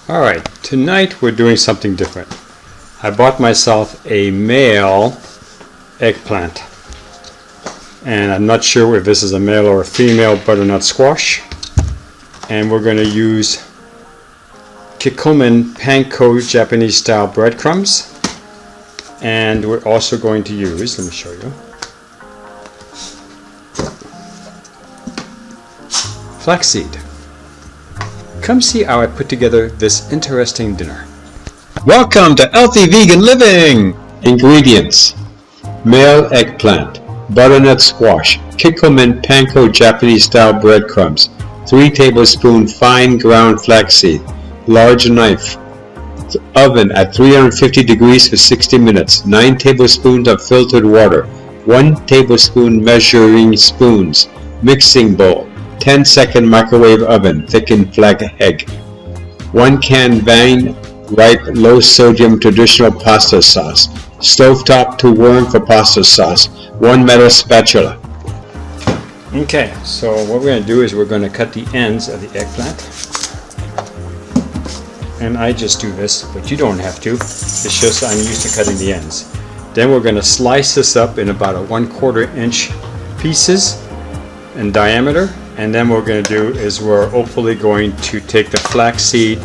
Alright, tonight we're doing something different. I bought myself a male eggplant. And I'm not sure if this is a male or a female butternut squash. And we're going to use Kikkoman Panko Japanese style breadcrumbs. And we're also going to use, let me show you, flaxseed. Come see how I put together this interesting dinner. Welcome to Healthy Vegan Living! Ingredients: male eggplant, butternut squash, Kikkoman Panko Japanese style breadcrumbs, 3 tablespoons fine ground flaxseed, large knife, oven at 350 degrees for 60 minutes, 9 tablespoons of filtered water, 1 tablespoon measuring spoons, mixing bowl, 10-second microwave oven, thickened flag egg, 1 can vine ripe low sodium traditional pasta sauce, stovetop to warm for pasta sauce, 1 metal spatula. Okay, so what we're going to do is we're going to cut the ends of the eggplant. And I just do this, but you don't have to. It's just I'm used to cutting the ends. Then we're going to slice this up in about a 1/4 inch pieces in diameter. And then what we're going to do is we're hopefully going to take the flaxseed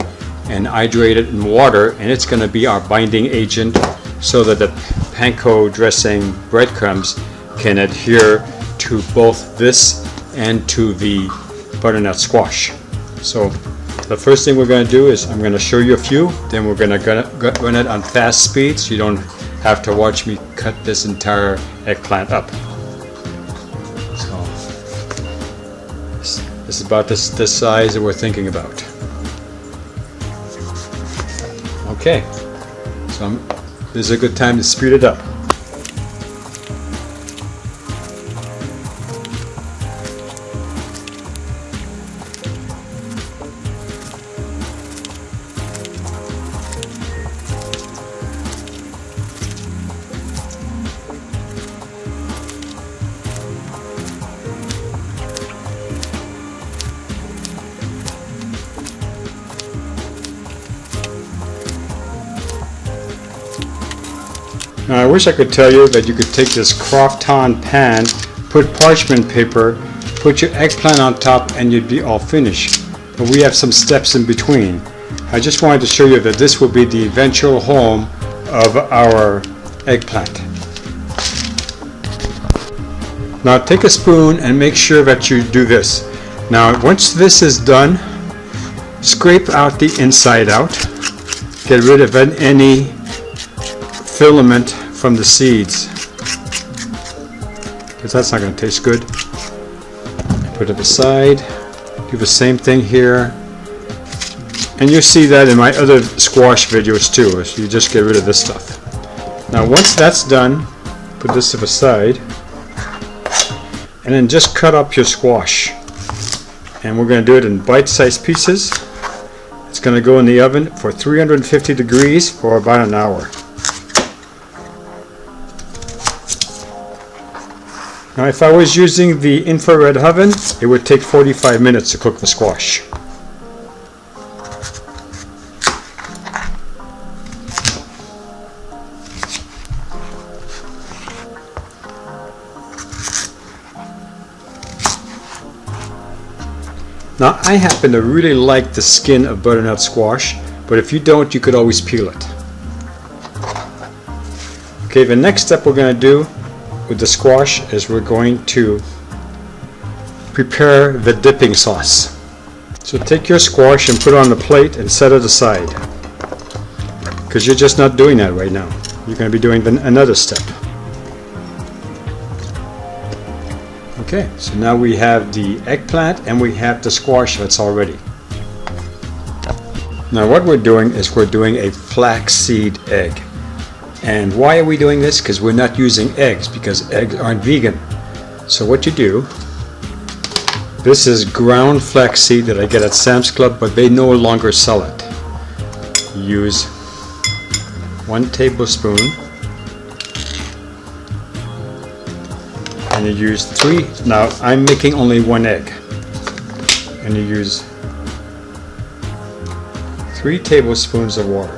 and hydrate it in water, and it's going to be our binding agent so that the panko dressing breadcrumbs can adhere to both this and to the butternut squash. So the first thing we're going to do is I'm going to show you a few, then we're going to run it on fast speed so you don't have to watch me cut this entire eggplant up. This is about this size that we're thinking about. Okay, so this is a good time to speed it up. Now I wish I could tell you that you could take this crofton pan, put parchment paper, put your eggplant on top, and you'd be all finished. But we have some steps in between. I just wanted to show you that this will be the eventual home of our eggplant. Now take a spoon and make sure that you do this. Now once this is done, scrape out the inside out. Get rid of any filament from the seeds, because that's not going to taste good. Put it aside. Do the same thing here, and you see that in my other squash videos too. So you just get rid of this stuff. Now once that's done, put this to the side, and then just cut up your squash. And we're going to do it in bite-sized pieces. It's going to go in the oven for 350 degrees for about an hour. Now if I was using the infrared oven, it would take 45 minutes to cook the squash. Now I happen to really like the skin of butternut squash, but if you don't, you could always peel it. Okay, the next step we're going to do with the squash is we're going to prepare the dipping sauce. So take your squash and put it on the plate and set it aside, because you're just not doing that right now. You're going to be doing another step. Okay, so now we have the eggplant and we have the squash that's all ready. Now what we're doing is we're doing a flaxseed egg. And why are we doing this? Because we're not using eggs, because eggs aren't vegan. So what you do, this is ground flaxseed that I get at Sam's Club, but they no longer sell it. You use 1 tablespoon, and you use 3. Now I'm making only 1 egg, and you use 3 tablespoons of water.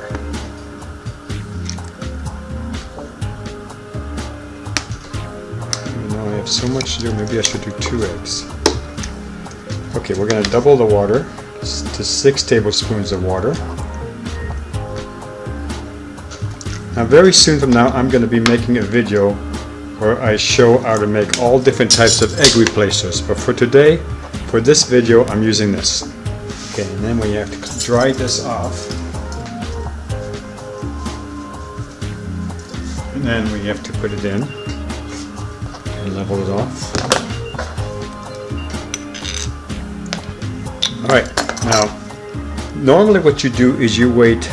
Now I have so much to do, maybe I should do 2 eggs. Okay, we're going to double the water to 6 tablespoons of water. Now very soon from now I'm going to be making a video where I show how to make all different types of egg replacers, but for today, for this video, I'm using this. Okay, and then we have to dry this off. And then we have to put it in and level it off. Alright, now normally what you do is you wait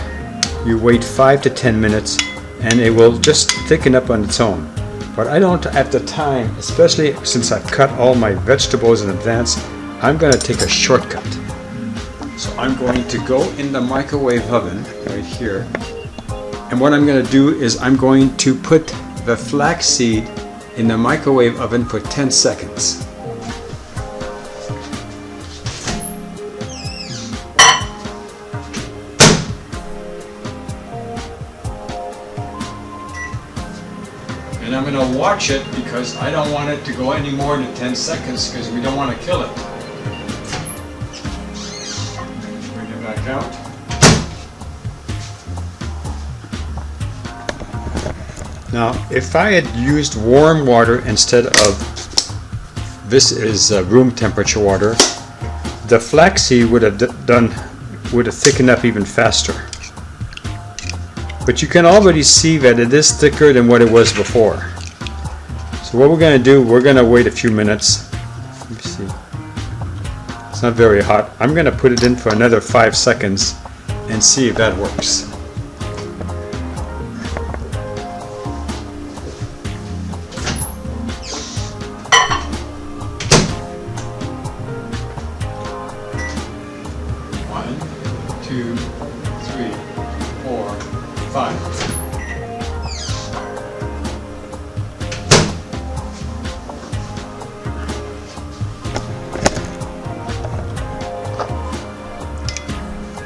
5 to 10 minutes and it will just thicken up on its own. But I don't have the time, especially since I've cut all my vegetables in advance. I'm going to take a shortcut. So I'm going to go in the microwave oven right here. And what I'm going to do is I'm going to put the flaxseed in the microwave oven for 10 seconds. And I'm going to watch it because I don't want it to go any more than 10 seconds because we don't want to kill it. Bring it back out. Now, if I had used warm water instead of this is room temperature water, the flaxseed would have thickened up even faster. But you can already see that it is thicker than what it was before. So what we're going to do, we're going to wait a few minutes. Let me see. It's not very hot. I'm going to put it in for another 5 seconds and see if that works. One, 2, 3, 4, 5.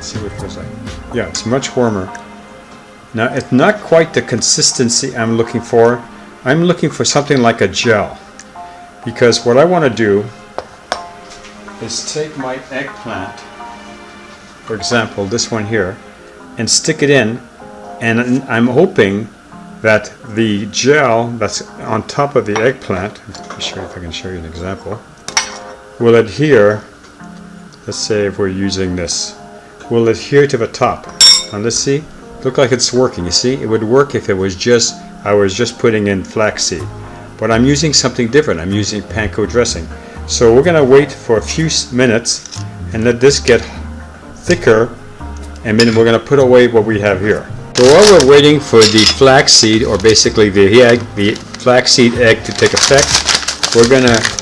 See what it feels like. Yeah, it's much warmer. Now it's not quite the consistency I'm looking for. I'm looking for something like a gel. Because what I want to do is take my eggplant, for example this one here, and stick it in, and I'm hoping that the gel that's on top of the eggplant, let me show you if I can show you an example, will adhere. Let's say if we're using this, will adhere to the top. Now let's see, look like it's working. You see, it would work if it was just, I was just putting in flaxseed. But I'm using something different. I'm using panko dressing. So we're going to wait for a few minutes and let this get thicker, and then we're going to put away what we have here. So while we're waiting for the flaxseed, or basically the flaxseed egg to take effect,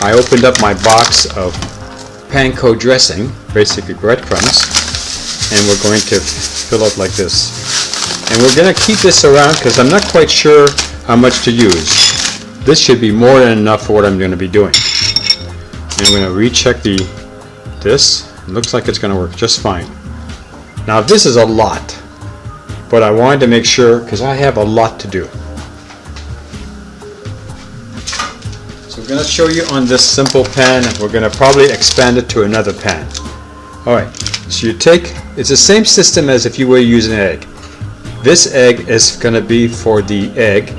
I opened up my box of panko dressing, basically breadcrumbs, and we're going to fill it like this. And we're going to keep this around because I'm not quite sure how much to use. This should be more than enough for what I'm going to be doing. And I'm going to recheck this. It looks like it's going to work just fine. Now this is a lot, but I wanted to make sure because I have a lot to do. So I'm going to show you on this simple pan, and we're going to probably expand it to another pan. Alright, so you take, it's the same system as if you were using an egg. This egg is going to be for the egg,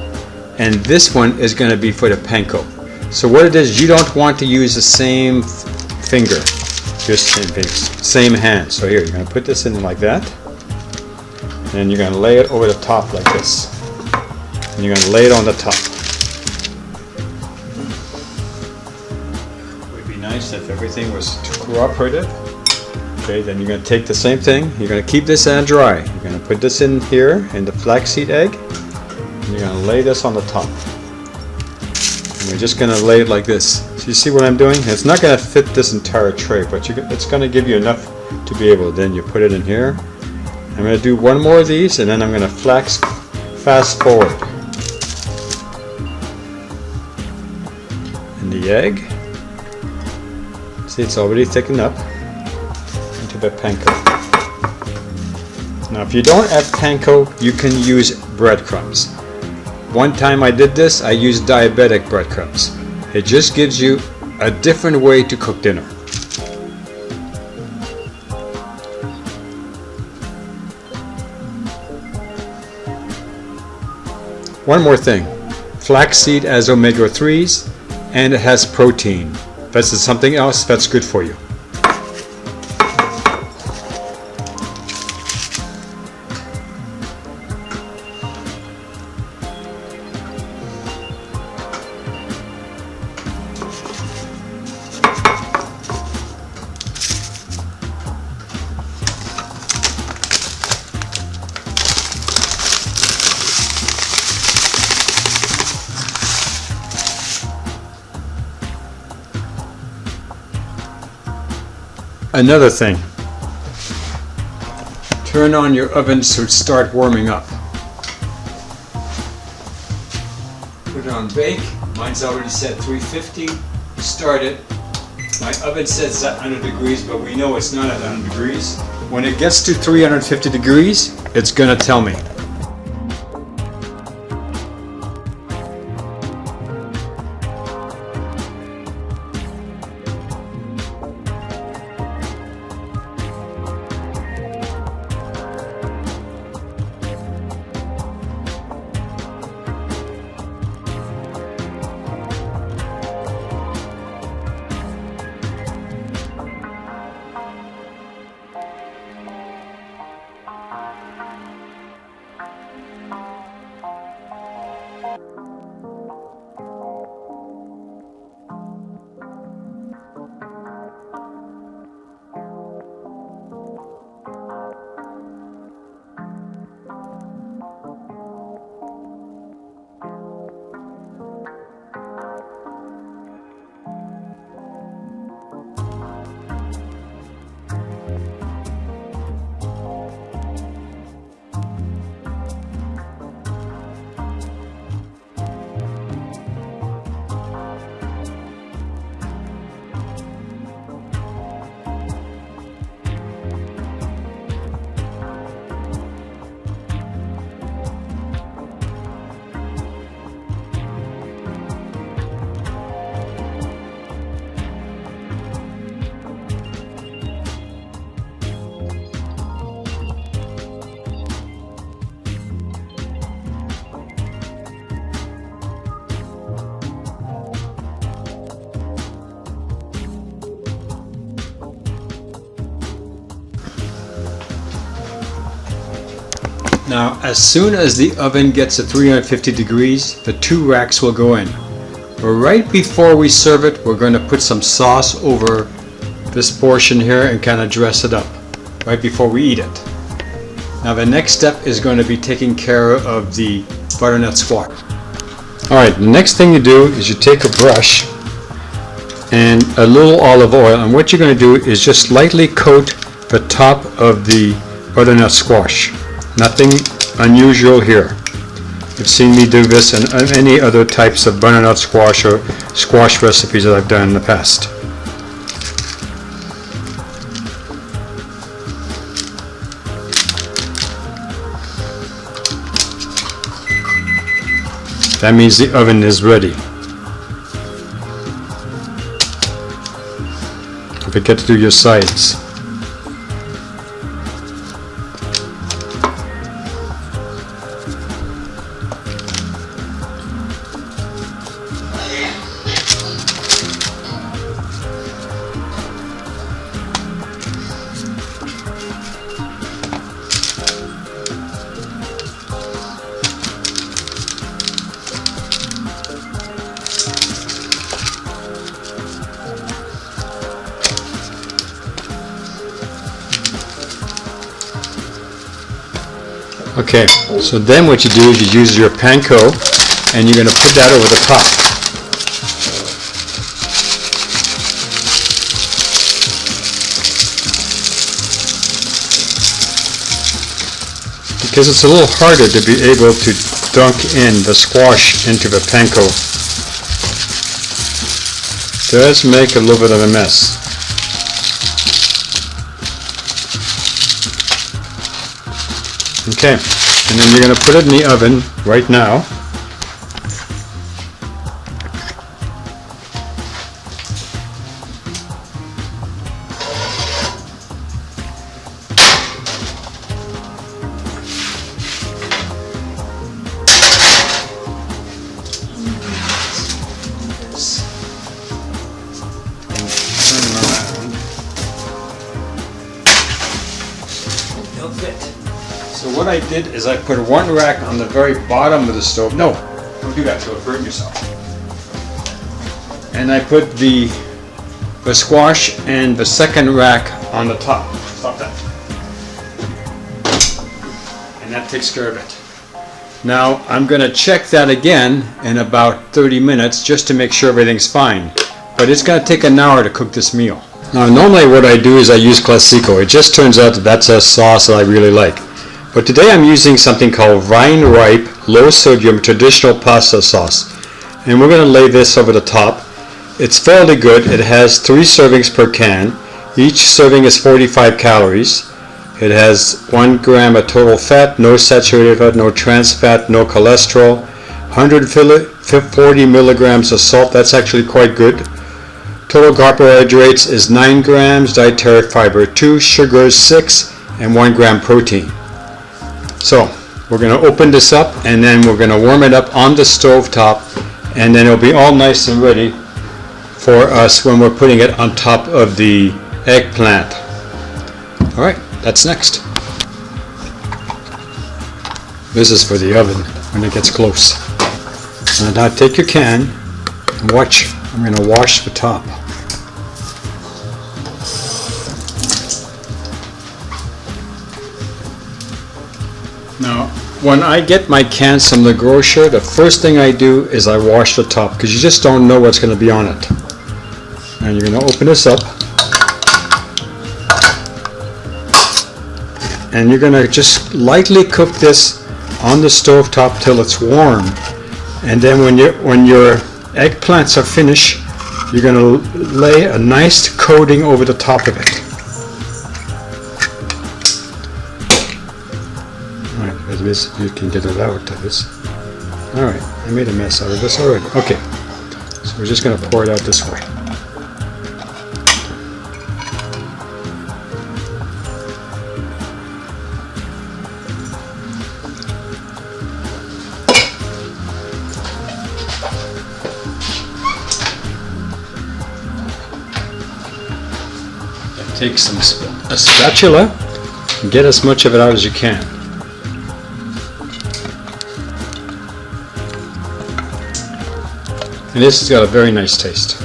and this one is going to be for the panko. So what it is, you don't want to use the same finger, just same hand. So here, you're going to put this in like that, and you're going to lay it over the top like this, and you're going to lay it on the top. It would be nice if everything was cooperative. Okay, then you're going to take the same thing, you're going to keep this on dry. You're going to put this in here in the flaxseed egg, and you're going to lay this on the top. And we're just going to lay it like this. So you see what I'm doing? It's not going to fit this entire tray, but it's going to give you enough to be able to, then you put it in here. I'm going to do one more of these, and then I'm going to fast forward. And the egg, see, it's already thickened up into the panko. Now if you don't have panko, you can use breadcrumbs. One time I did this, I used diabetic breadcrumbs. It just gives you a different way to cook dinner. One more thing, flaxseed has omega-3s and it has protein. If that's something else, that's good for you. Another thing, turn on your oven so it starts warming up. Put it on bake. Mine's already set 350. Start it. My oven says 100 degrees, but we know it's not at 100 degrees. When it gets to 350 degrees, it's gonna tell me. Now, as soon as the oven gets to 350 degrees, the two racks will go in. But right before we serve it, we're going to put some sauce over this portion here and kind of dress it up right before we eat it. Now the next step is going to be taking care of the butternut squash. Alright, the next thing you do is you take a brush and a little olive oil, and what you're going to do is just lightly coat the top of the butternut squash. Nothing unusual here. You've seen me do this in any other types of butternut squash or squash recipes that I've done in the past. That means the oven is ready. Don't forget to do your sides. Okay, so then what you do is you use your panko and you're going to put that over the top. Because it's a little harder to be able to dunk in the squash into the panko. It does make a little bit of a mess. Okay, and then you're going to put it in the oven right now. So what I did is I put one rack on the very bottom of the stove. No, don't do that, you'll burn yourself. And I put the squash and the second rack on the top. Stop that. And that takes care of it. Now I'm going to check that again in about 30 minutes just to make sure everything's fine. But it's going to take an hour to cook this meal. Now normally what I do is I use Classico. It just turns out that that's a sauce that I really like. But today I'm using something called Vine Ripe Low Sodium Traditional Pasta Sauce. And we're going to lay this over the top. It's fairly good. It has 3 servings per can. Each serving is 45 calories. It has 1 gram of total fat, no saturated fat, no trans fat, no cholesterol, 140 milligrams of salt. That's actually quite good. Total carbohydrates is 9 grams, dietary fiber 2, sugar 6, and 1 gram protein. So we're going to open this up and then we're going to warm it up on the stove top, and then it'll be all nice and ready for us when we're putting it on top of the eggplant. Alright, that's next. This is for the oven when it gets close. And now take your can and watch. I'm going to wash the top. Now, when I get my cans from the grocer, the first thing I do is I wash the top, because you just don't know what's going to be on it. And you're going to open this up, and you're going to just lightly cook this on the stove top till it's warm. And then when your eggplants are finished, you're going to lay a nice coating over the top of it. This, you can get it out of this. Alright, I made a mess out of this already. Okay, so we're just going to pour it out this way. Take a spatula and get as much of it out as you can. And this has got a very nice taste.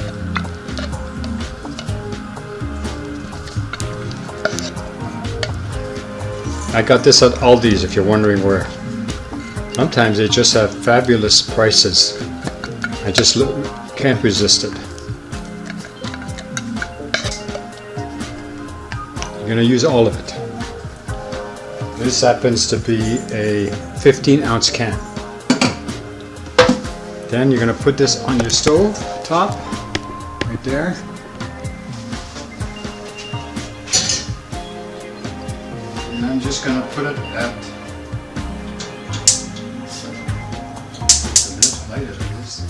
I got this at Aldi's if you're wondering where. Sometimes they just have fabulous prices. I just can't resist it. I'm going to use all of it. This happens to be a 15-ounce can. Then you're going to put this on your stove top, right there. And I'm just going to put it at, as light as it is,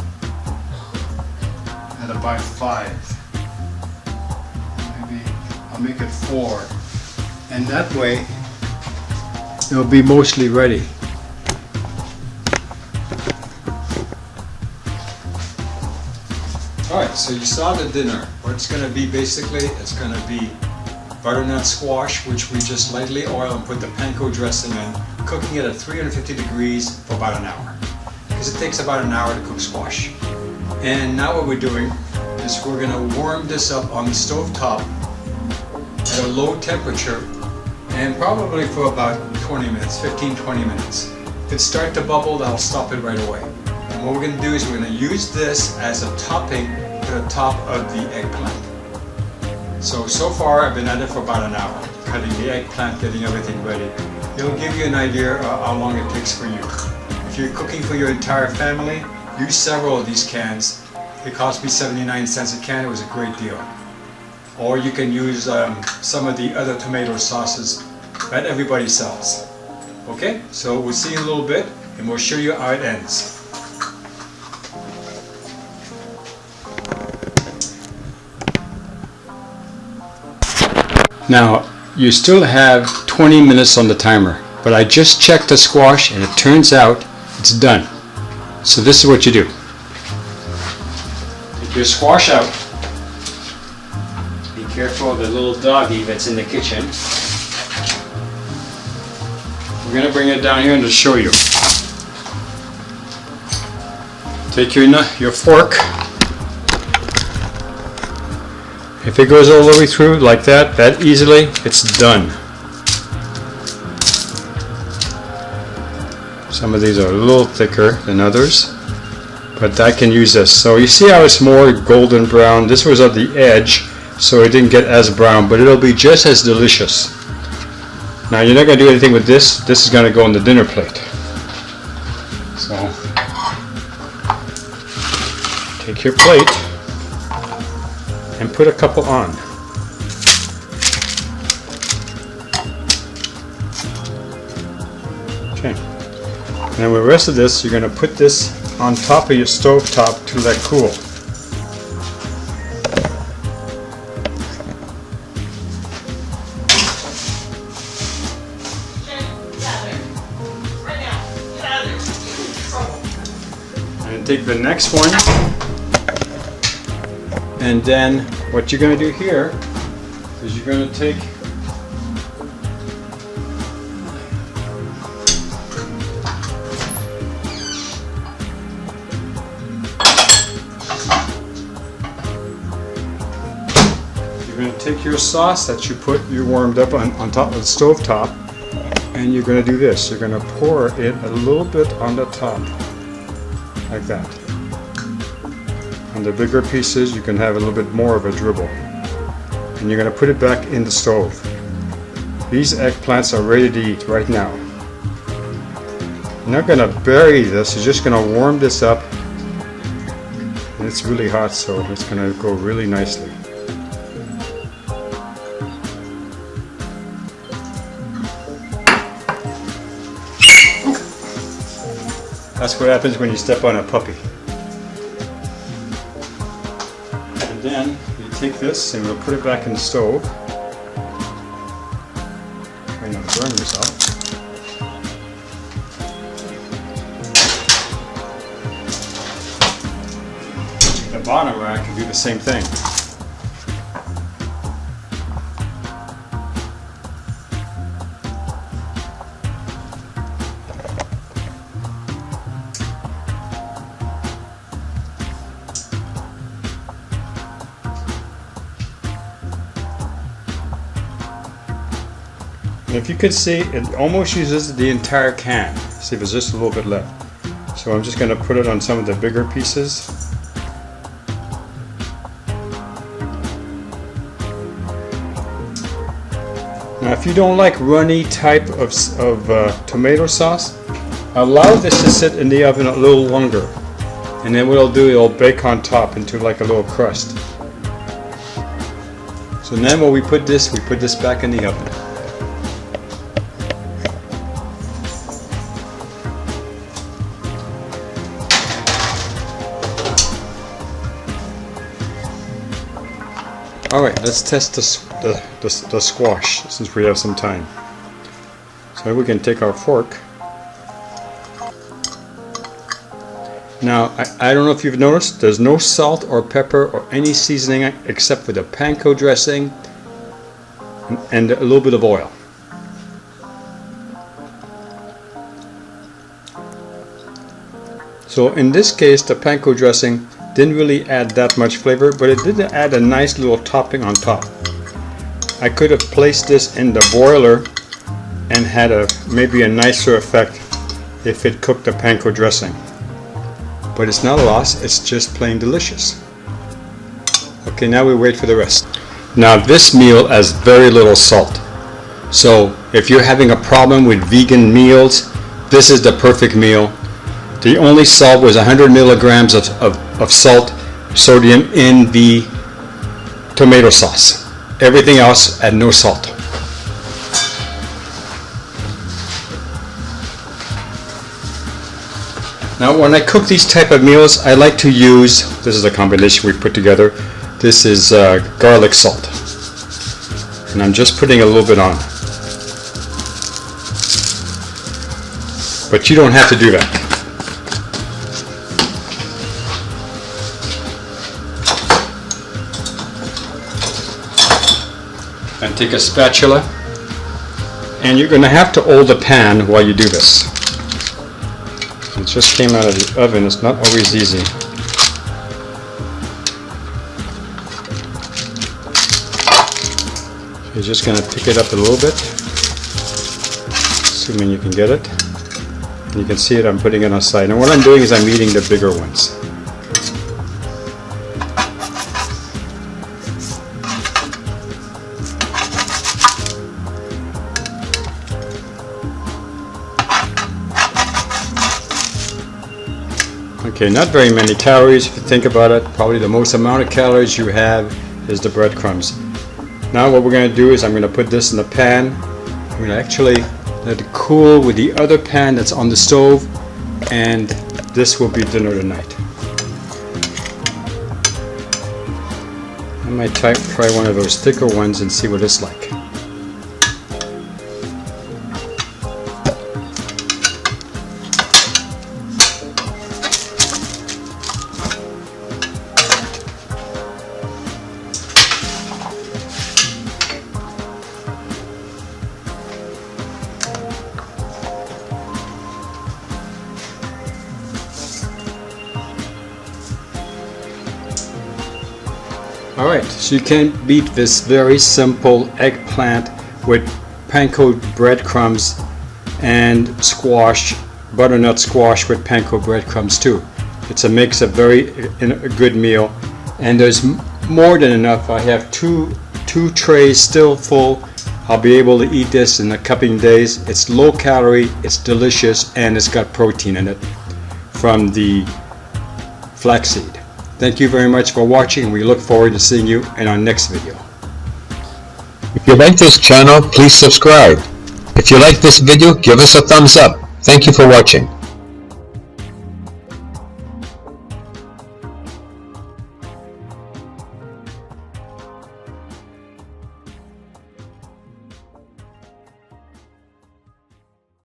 at about 5. Maybe I'll make it 4. And that way it'll be mostly ready. Alright, so you saw the dinner. What it's going to be basically, it's going to be butternut squash, which we just lightly oil and put the panko dressing in, cooking it at 350 degrees for about an hour. Because it takes about an hour to cook squash. And now what we're doing is we're going to warm this up on the stove top at a low temperature, and probably for about 20 minutes, 15-20 minutes. If it starts to bubble, that'll stop it right away. And what we're going to do is we're going to use this as a topping to the top of the eggplant. So far I've been at it for about an hour, cutting the eggplant, getting everything ready. It'll give you an idea how long it takes for you. If you're cooking for your entire family, use several of these cans. It cost me 79 cents a can. It was a great deal. Or you can use some of the other tomato sauces that everybody sells. Okay, so we'll see you in a little bit and we'll show you how it ends. Now, you still have 20 minutes on the timer, but I just checked the squash and it turns out it's done. So this is what you do. Take your squash out. Be careful of the little doggy that's in the kitchen. We're going to bring it down here and just show you. Take your fork. If it goes all the way through like that easily, it's done. Some of these are a little thicker than others, but I can use this. So you see how it's more golden brown. This was at the edge, so it didn't get as brown, but it'll be just as delicious. Now you're not going to do anything with this. This is going to go on the dinner plate. So take your plate and put a couple on. Okay. And then with the rest of this, you're going to put this on top of your stove top to let cool. And take the next one. And then what you're going to do here is you're going to take your sauce that you warmed up on top of the stove top, and you're going to do this. You're going to pour it a little bit on the top like that. On the bigger pieces, you can have a little bit more of a dribble. And you're going to put it back in the stove. These eggplants are ready to eat right now. You're not going to bury this, you're just going to warm this up. And it's really hot, so it's going to go really nicely. That's what happens when you step on a puppy. Then you take this and we'll put it back in the stove. Try not to burn yourself. The bottom rack can do the same thing. If you can see, it almost uses the entire can. See if there's just a little bit left. So I'm just going to put it on some of the bigger pieces. Now if you don't like runny type of tomato sauce, allow this to sit in the oven a little longer. And then what it'll do, it'll bake on top into like a little crust. So then when we put this back in the oven. Alright, let's test the squash since we have some time. So we can take our fork. Now, I don't know if you've noticed, there's no salt or pepper or any seasoning except for the panko dressing and a little bit of oil. So in this case, the panko dressing didn't really add that much flavor, but it did add a nice little topping on top. I could have placed this in the boiler and had maybe a nicer effect if it cooked the panko dressing. But it's not a loss, it's just plain delicious. Okay, now we wait for the rest. Now this meal has very little salt. So if you're having a problem with vegan meals, this is the perfect meal. The only salt was 100 milligrams of salt, sodium in the tomato sauce. Everything else had no salt. Now when I cook these type of meals, I like to use, this is a combination we put together, this is garlic salt. And I'm just putting a little bit on. But you don't have to do that. And take a spatula, and you're going to have to hold the pan while you do this. It just came out of the oven, it's not always easy. You're just going to pick it up a little bit, assuming you can get it. And you can see it, I'm putting it on the side. And what I'm doing is I'm eating the bigger ones. Okay, not very many calories if you think about it. Probably the most amount of calories you have is the breadcrumbs. Now what we're going to do is I'm going to put this in the pan. I'm going to actually let it cool with the other pan that's on the stove, and this will be dinner tonight. I might try one of those thicker ones and see what it's like. Alright, so you can beat this very simple eggplant with panko breadcrumbs and squash, butternut squash with panko breadcrumbs too. It's a mix of a good meal, and there's more than enough. I have two trays still full. I'll be able to eat this in a couple of days. It's low calorie, it's delicious, and it's got protein in it from the flaxseed. Thank you very much for watching, and we look forward to seeing you in our next video. If you like this channel, please subscribe. If you like this video, give us a thumbs up. Thank you for watching.